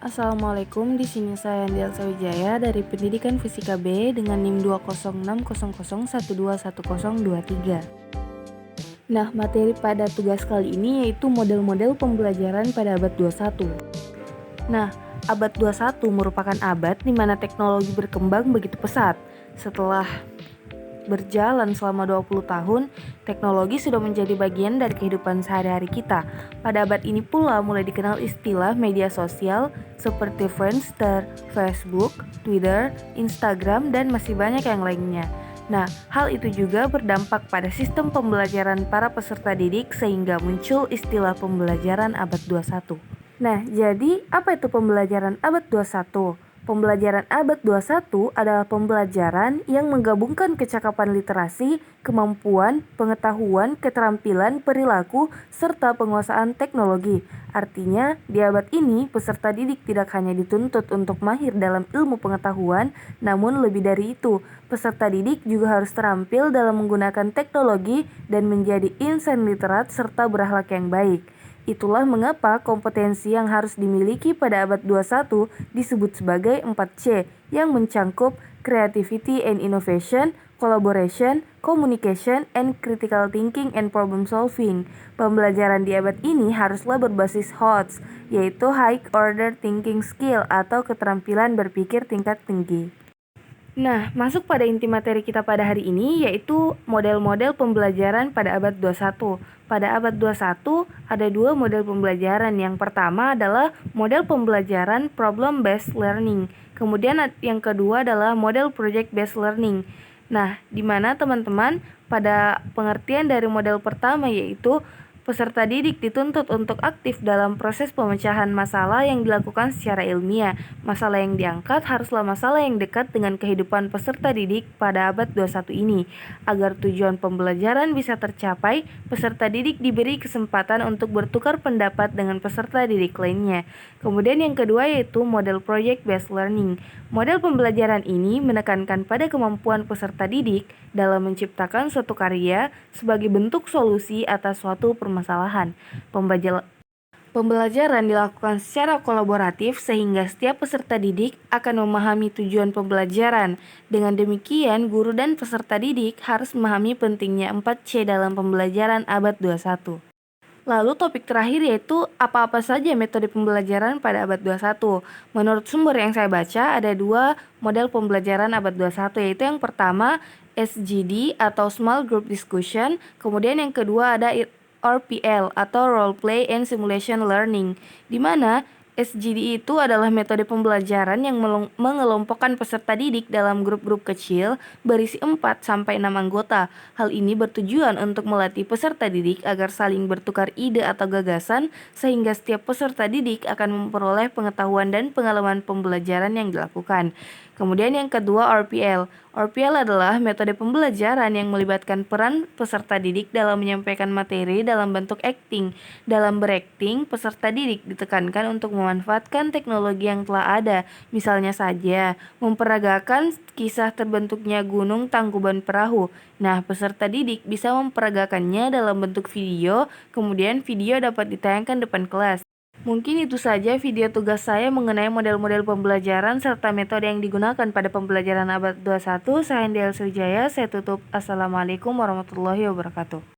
Assalamualaikum, di sini saya Andi Elsawijaya dari Pendidikan Fisika B dengan NIM 20600121023. Nah, materi pada tugas kali ini yaitu model-model pembelajaran pada abad 21. Nah, abad 21 merupakan abad di mana teknologi berkembang begitu pesat. Setelah berjalan selama 20 tahun, teknologi sudah menjadi bagian dari kehidupan sehari-hari kita. Pada abad ini pula mulai dikenal istilah media sosial seperti Friendster, Facebook, Twitter, Instagram, dan masih banyak yang lainnya. Nah, hal itu juga berdampak pada sistem pembelajaran para peserta didik sehingga muncul istilah pembelajaran abad 21. Nah, jadi apa itu pembelajaran abad 21? Pembelajaran abad 21 adalah pembelajaran yang menggabungkan kecakapan literasi, kemampuan, pengetahuan, keterampilan, perilaku, serta penguasaan teknologi. Artinya, di abad ini peserta didik tidak hanya dituntut untuk mahir dalam ilmu pengetahuan, namun lebih dari itu, peserta didik juga harus terampil dalam menggunakan teknologi dan menjadi insan literat serta berakhlak yang baik. Itulah mengapa kompetensi yang harus dimiliki pada abad 21 disebut sebagai 4C yang mencangkup creativity and innovation, collaboration, communication, and critical thinking and problem solving. Pembelajaran di abad ini haruslah berbasis HOTS, yaitu High Order Thinking Skill atau keterampilan berpikir tingkat tinggi. Nah, masuk pada inti materi kita pada hari ini yaitu model-model pembelajaran pada abad 21. Pada abad 21 ada dua model pembelajaran. Yang pertama adalah model pembelajaran problem based learning. Kemudian yang kedua adalah model project based learning. Nah, di mana teman-teman pada pengertian dari model pertama yaitu peserta didik dituntut untuk aktif dalam proses pemecahan masalah yang dilakukan secara ilmiah. Masalah yang diangkat haruslah masalah yang dekat dengan kehidupan peserta didik pada abad 21 ini. Agar tujuan pembelajaran bisa tercapai, peserta didik diberi kesempatan untuk bertukar pendapat dengan peserta didik lainnya. Kemudian yang kedua yaitu model project based learning. Model pembelajaran ini menekankan pada kemampuan peserta didik dalam menciptakan suatu karya sebagai bentuk solusi atas suatu permasalahan. Pembelajaran dilakukan secara kolaboratif sehingga setiap peserta didik akan memahami tujuan pembelajaran. Dengan demikian, guru dan peserta didik harus memahami pentingnya 4C dalam pembelajaran abad 21. Lalu topik terakhir yaitu apa-apa saja metode pembelajaran pada abad 21. Menurut sumber yang saya baca ada dua model pembelajaran abad 21 yaitu yang pertama SGD atau Small Group Discussion, kemudian yang kedua ada RPL atau Role Play and Simulation Learning, di mana SGD itu adalah metode pembelajaran yang mengelompokkan peserta didik dalam grup-grup kecil berisi 4-6 anggota. Hal ini bertujuan untuk melatih peserta didik agar saling bertukar ide atau gagasan sehingga setiap peserta didik akan memperoleh pengetahuan dan pengalaman pembelajaran yang dilakukan. Kemudian yang kedua RPL. RPL adalah metode pembelajaran yang melibatkan peran peserta didik dalam menyampaikan materi dalam bentuk acting. Dalam berakting, peserta didik ditekankan untuk memanfaatkan teknologi yang telah ada. Misalnya saja, memperagakan kisah terbentuknya gunung Tangkuban Perahu. Nah, peserta didik bisa memperagakannya dalam bentuk video, kemudian video dapat ditayangkan depan kelas. Mungkin itu saja video tugas saya mengenai model-model pembelajaran serta metode yang digunakan pada pembelajaran abad 21. Saya Andi Elsawijaya, saya tutup. Assalamualaikum warahmatullahi wabarakatuh.